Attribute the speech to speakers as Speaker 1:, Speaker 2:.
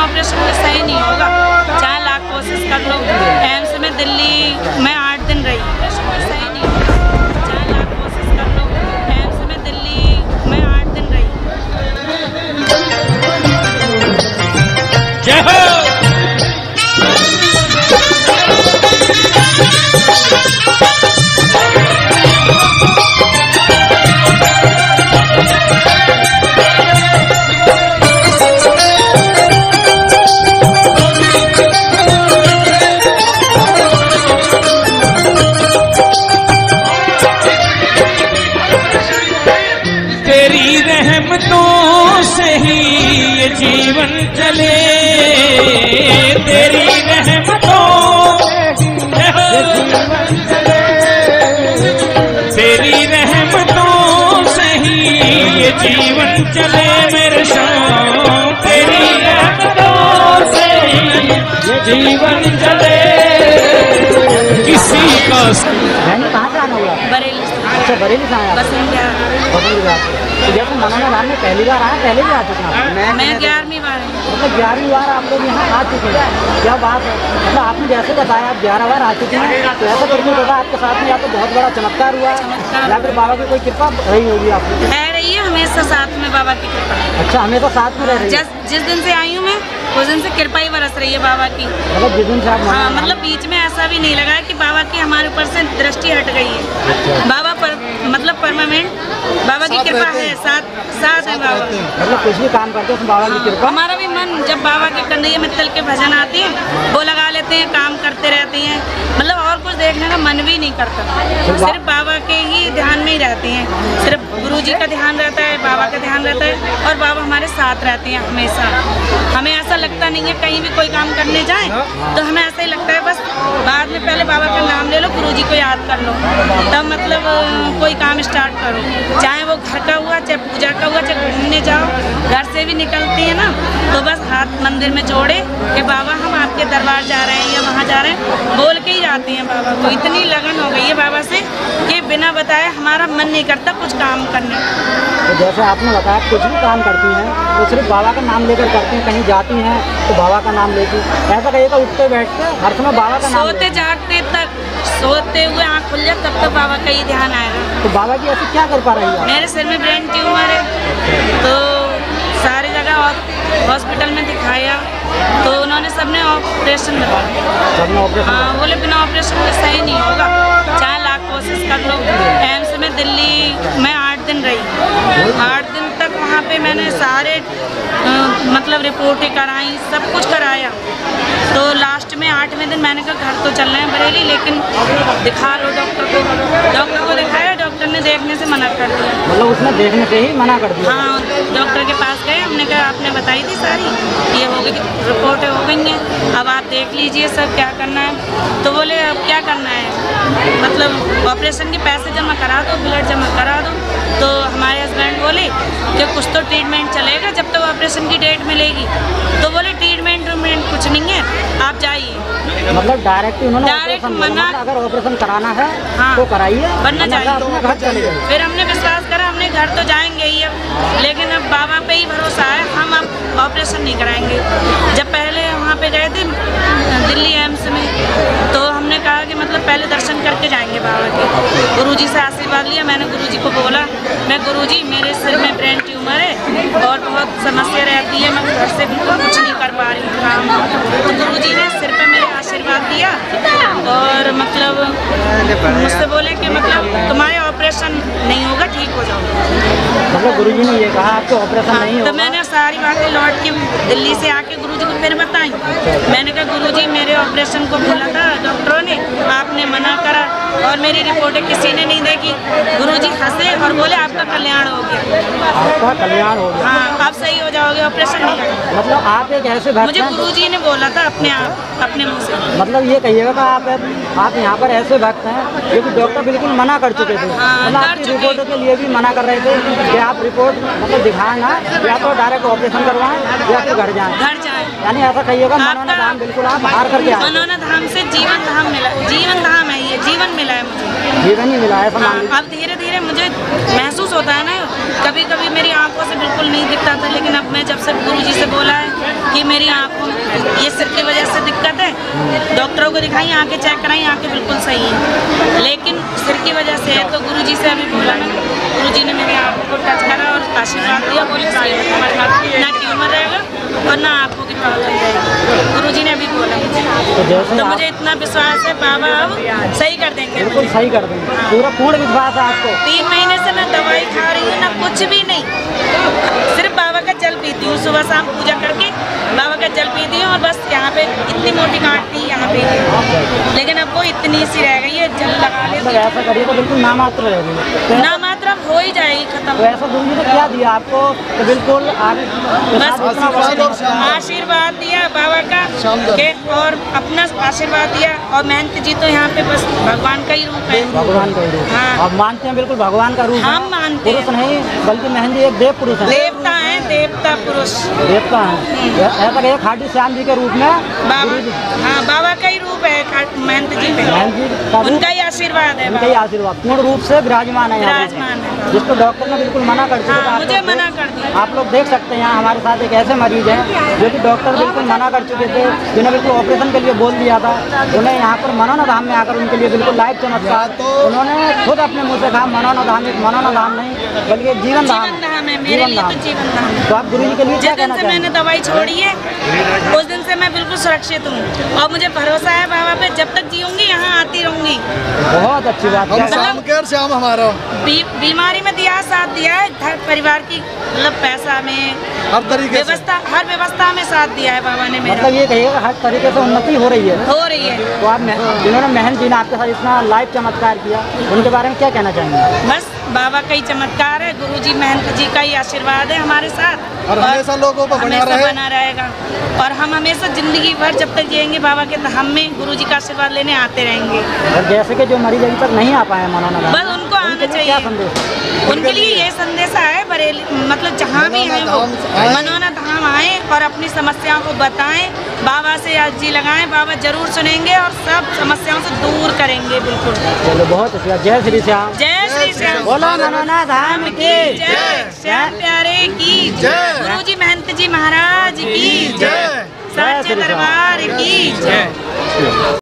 Speaker 1: Operation में सही नहीं होगा, चाहे लाख कोशिश कर लो। एम्स में दिल्ली में 8 दिन रही, सही नहीं होगा, चाहे लाख कोशिश कर लो। एम्स में दिल्ली में 8 दिन रही।
Speaker 2: जय हो। तेरी रहमतों से ही ये जीवन चले, तेरी रहमतों तेरी रहमतों से ही ये जीवन चले मेरे शाम, तेरी रहमतों से ही ये जीवन चले। किसी का
Speaker 3: कहाँ से आना हुआ?
Speaker 1: बरेली से।
Speaker 3: अच्छा, बरेली से आया? तो जैसे मनोना धाम में पहली बार आया, पहले भी आ चुके हैं?
Speaker 1: मैं 11वीं बार आई।
Speaker 3: मतलब 11वीं बार आप लोग यहाँ आ चुके हैं, क्या बात है। मतलब आपने जैसे बताया आप 11 बार आ चुके हैं, तो ऐसा कुछ नहीं होगा आपके साथ में, या तो बहुत बड़ा चमत्कार हुआ या फिर बाबा की कोई कृपा रही होगी आपको?
Speaker 1: रही है हमेशा साथ में बाबा की कृपा।
Speaker 3: अच्छा, हमेशा साथ में रह रही है?
Speaker 1: जिस दिन से आई हूँ मैं, उस दिन से कृपा ही बरस रही है बाबा की।
Speaker 3: मतलब जिस दिन से आप?
Speaker 1: हाँ, मतलब बीच में ऐसा भी नहीं लगा कि बाबा की हमारे ऊपर से दृष्टि हट गई है।
Speaker 3: अच्छा।
Speaker 1: बाबा पर मतलब परमानेंट बाबा की कृपा है, साथ है बाबा।
Speaker 3: मतलब कुछ भी काम करते हैं बाबा की कृपा?
Speaker 1: हमारा भी मन जब बाबा के कन्हैया मित्तल के भजन आते हैं वो लगा लेते हैं, काम करते रहते हैं, मतलब और कुछ देखने का मन भी नहीं करता, सिर्फ बाबा के ही ध्यान में ही रहते हैं। सिर्फ गुरु जी का ध्यान रहता है, बाबा का ध्यान रहता है, और बाबा हमारे साथ रहते हैं हमेशा। हमें ऐसा लगता नहीं है कहीं भी कोई काम करने जाए तो हमें ऐसा ही लगता है बस बाद में पहले बाबा का नाम ले लो, गुरु जी को याद कर लो, तब मतलब कोई काम स्टार्ट करो, चाहे वो घर का हुआ, चाहे पूजा का हुआ, चाहे घूमने जाओ, घर से भी निकलती है ना तो बस हाथ मंदिर में जोड़े कि बाबा हम आपके दरबार जा रहे हैं या वहाँ जा रहे हैं, बोल के ही जाते हैं बाबा को। इतनी लगन हो गई है बाबा से कि बिना बताए हमारा मन नहीं करता कुछ काम करने।
Speaker 3: तो जैसे आपने बताया कुछ भी काम करती हैं तो सिर्फ बाबा का नाम लेकर करती हैं, कहीं जाती हैं तो बाबा का नाम लेती, ऐसा कहिएगा उठते बैठते हर समय बाबा का नाम?
Speaker 1: सोते जागते तक, सोते हुए आँख खुल जाए तब तक बाबा का ही ध्यान आएगा।
Speaker 3: तो बाबा की ऐसी क्या कर पा रही है?
Speaker 1: मेरे सिर में ब्रेन ट्यूमर है, तो सारी जगह हॉस्पिटल में दिखाया तो उन्होंने सबने ऑपरेशन बताया। हाँ, बोले बिना ऑपरेशन के सही नहीं होगा, चाहे लाख कोशिश कर लो। एम्स में दिल्ली में 8 दिन रही, 8 दिन तक वहाँ पे मैंने सारे मतलब रिपोर्टें कराई, सब कुछ कराया, तो लास्ट में 8वें दिन मैंने कहा घर तो चलना है बरेली, लेकिन दिखा लो डॉक्टर को। डॉक्टर को दिखाया, डॉक्टर ने देखने से मना कर दिया।
Speaker 3: मतलब उसने देखने से ही मना कर दिया?
Speaker 1: हाँ, डॉक्टर के पास गए, हमने कहा आपने बताई थी सारी, ये हो गई रिपोर्टें हो गई हैं, अब आप देख लीजिए सब क्या करना है। तो बोले अब क्या करना है, मतलब ऑपरेशन के पैसे जमा करा दो, ब्लड जमा करा दो। तो हमारे हस्बैंड बोले कि कुछ तो ट्रीटमेंट चलेगा जब तक ऑपरेशन की डेट मिलेगी। तो बोले ट्रीटमेंट कुछ नहीं है, आप जाइए।
Speaker 3: मतलब डायरेक्ट उन्होंने
Speaker 1: मना,
Speaker 3: अगर ऑपरेशन कराना है
Speaker 1: हाँ,
Speaker 3: तो कराइए,
Speaker 1: वरना जाइए।
Speaker 3: अपने घर चले गए।
Speaker 1: फिर हमने विश्वास करा, हमने घर तो जाएंगे ही अब, लेकिन अब बाबा पे ही भरोसा है, हम अब ऑपरेशन नहीं कराएंगे। जब पहले वहाँ पे गए थे दिल्ली एम्स में, तो हमने कहा कि मतलब पहले दर्शन करके जाएंगे बाबा के। गुरुजी से आशीर्वाद लिया, मैंने गुरुजी को बोला मैं गुरुजी मेरे सिर में ब्रेन ट्यूमर है और बहुत समस्या रहती है, मैं घर से कुछ नहीं कर पा रही हूँ काम। तो गुरुजी ने सिर पे मेरे आशीर्वाद दिया और मतलब मुझसे बोले कि मतलब तुम्हारे ऑपरेशन नहीं होगा, ठीक हो जाओ।
Speaker 3: मतलब गुरुजी ने ये कहा आपको ऑपरेशन नहीं होगा?
Speaker 1: तो मैंने सारी बातें लौट के दिल्ली से आके गुरुजी को फिर बताई। मैंने कहा गुरुजी मेरे ऑपरेशन को बोला था डॉक्टरों ने, आपने मना करा और मेरी रिपोर्टें किसी ने नहीं देखी। गुरुजी हंसे और बोले आपका कल्याण हो गया।
Speaker 3: आपका कल्याण हो गया?
Speaker 1: हाँ, आप सही हो जाओगे, ऑपरेशन नहीं करना।
Speaker 3: मतलब आप एक ऐसे भक्त
Speaker 1: मुझे गुरुजी ने बोला था अपने मुँह से।
Speaker 3: मतलब ये कहिएगा कि आप यहाँ पर ऐसे भक्त हैं जो कि डॉक्टर बिल्कुल मना कर चुके थे, मतलब आपकी रिपोर्टों के लिए भी मना कर रहे थे कि आप रिपोर्ट मतलब दिखाएं ना, या तो डायरेक्ट ऑपरेशन करवाएं या फिर घर जाएं।
Speaker 1: यानी
Speaker 3: ऐसा कहिएगा मनोना धाम बिल्कुल आप हार करके आए।
Speaker 1: मनोना धाम से जीवन धाम मिला, जीवन धाम है है, जीवन मिला है मुझे,
Speaker 3: जीवन ही मिला है। ऐसा मान लीजिए।
Speaker 1: अब धीरे धीरे मुझे महसूस होता है ना, कभी कभी मेरी आंखों से बिल्कुल नहीं दिखता था, लेकिन अब मैं जब से गुरुजी से बोला है कि मेरी आंखों में ये सिर की वजह से दिक्कत है, डॉक्टरों को दिखाई, आंखें चेक कराई, आंखें बिल्कुल सही है, लेकिन सिर की वजह से है। तो गुरुजी से अभी बोला ना, गुरुजी ने मेरी आंखों को टच करा और आशीर्वाद दिया, बोले ना ट्यूमर रहेगा और ना आंखों की प्रॉब्लम रहेगी, गुरुजी ने अभी बोला मुझे। तो मुझे इतना विश्वास है बाबा अब सही कर देंगे,
Speaker 3: बिल्कुल सही कर देंगे, पूरा पूर्ण विश्वास है आपको।
Speaker 1: 3 महीने से ना दवाई खा रही हूँ ना कुछ भी नहीं, सिर्फ बाबा का जल पीती हूँ, सुबह शाम पूजा करके बाबा का जल पीती हूँ, और बस यहाँ पे इतनी मोटी गांठ थी यहाँ पे, लेकिन अब वो इतनी सी रह गई है, जल लगा लेती हूँ।
Speaker 3: ऐसा करिए तो बिल्कुल नामात्र रहेगी,
Speaker 1: नामात्र अब हो ही जाएगी खत्म।
Speaker 3: तो ऐसा गुरुजी ने क्या दिया आपको तो बिल्कुल आगे
Speaker 1: बस आशीर्वाद दिया बाबा का के, और अपना आशीर्वाद दिया, और महंत जी तो यहाँ पे बस भगवान का ही रूप है,
Speaker 3: भगवान का ही रूप।
Speaker 1: हाँ।
Speaker 3: आप मानते हैं बिल्कुल भगवान का रूप
Speaker 1: हम मानते हैं,
Speaker 3: पुरुष नहीं बल्कि महंत जी एक देव पुरुष है,
Speaker 1: देवता है, देवता पुरुष,
Speaker 3: देवता है। ऐसा कहिए खाटू श्याम जी के रूप में
Speaker 1: बाबा, हाँ बाबा का ही रूप है महंत जी पे,
Speaker 3: महंत जी का रूप,
Speaker 1: उनका ही आशीर्वाद है,
Speaker 3: उनका ही आशीर्वाद पूर्ण रूप से विराजमान है यहाँ पे।
Speaker 1: विराजमान है,
Speaker 3: जिसको डॉक्टर ने बिल्कुल मना कर दिया।
Speaker 1: हाँ, मुझे मना कर दिया।
Speaker 3: आप लोग देख सकते हैं यहाँ हमारे साथ एक ऐसे मरीज हैं जो कि डॉक्टर बिल्कुल मना कर चुके थे, जिन्हें बिल्कुल ऑपरेशन के लिए बोल दिया था, उन्हें यहाँ पर मनोना धाम में आकर उनके लिए बिल्कुल लाइव चमत्कार, उन्होंने खुद अपने मुँह से कहा मनोना धाम एक मनोना धाम नहीं बल्कि एक जीवन धाम
Speaker 1: है, मेरे लिए तो जीवन धाम है।
Speaker 3: तो आप गुरु जी के लिए क्या
Speaker 1: जिस दिन
Speaker 3: कहना
Speaker 1: से
Speaker 3: चाहेंगे?
Speaker 1: मैंने दवाई छोड़ी है उस दिन से मैं बिल्कुल सुरक्षित हूँ, और मुझे भरोसा है बाबा पे, जब तक जीऊंगी यहाँ आती रहूंगी।
Speaker 3: बहुत अच्छी बात है।
Speaker 4: श्याम हमारा
Speaker 1: बीमारी में दिया, साथ दिया है, घर परिवार की मतलब पैसा में,
Speaker 4: हर तरीके से,
Speaker 1: हर व्यवस्था में साथ दिया है बाबा ने मेरा।
Speaker 3: मतलब ये कहिएगा हर तरीके से उन्नति हो रही है। तो आप जिन्होंने महंत जी ने आपके साथ इतना लाइव चमत्कार किया, उनके बारे में क्या कहना चाहेंगे?
Speaker 1: बस बाबा का ही चमत्कार है, गुरुजी महंत जी का ही आशीर्वाद है हमारे साथ,
Speaker 4: और हमेशा लोगों पर
Speaker 1: बना रहेगा, और हम हमेशा जिंदगी भर जब तक जिएंगे बाबा के धाम में गुरुजी का आशीर्वाद लेने आते रहेंगे।
Speaker 3: और जैसे कि जो मरीज अभी तक नहीं आ पाए मनोना धाम,
Speaker 1: बस उनको आना चाहिए।
Speaker 3: क्या संदेश?
Speaker 1: उनके लिए ये संदेश है, बरेली मतलब जहाँ भी हैं वो मनोना धाम आए और अपनी समस्याओं को बताएं, बाबा से अर्जी लगाएं, बाबा जरूर सुनेंगे और सब समस्याओं से दूर करेंगे बिल्कुल।
Speaker 3: चलो बहुत अच्छा, जय श्री श्याम।
Speaker 1: जय श्री श्याम।
Speaker 3: बोलो मनोना धाम की
Speaker 1: जय, श्याम प्यारे की जय, गुरुजी महंत जी महाराज की जय, सच्चे दरबार की जय।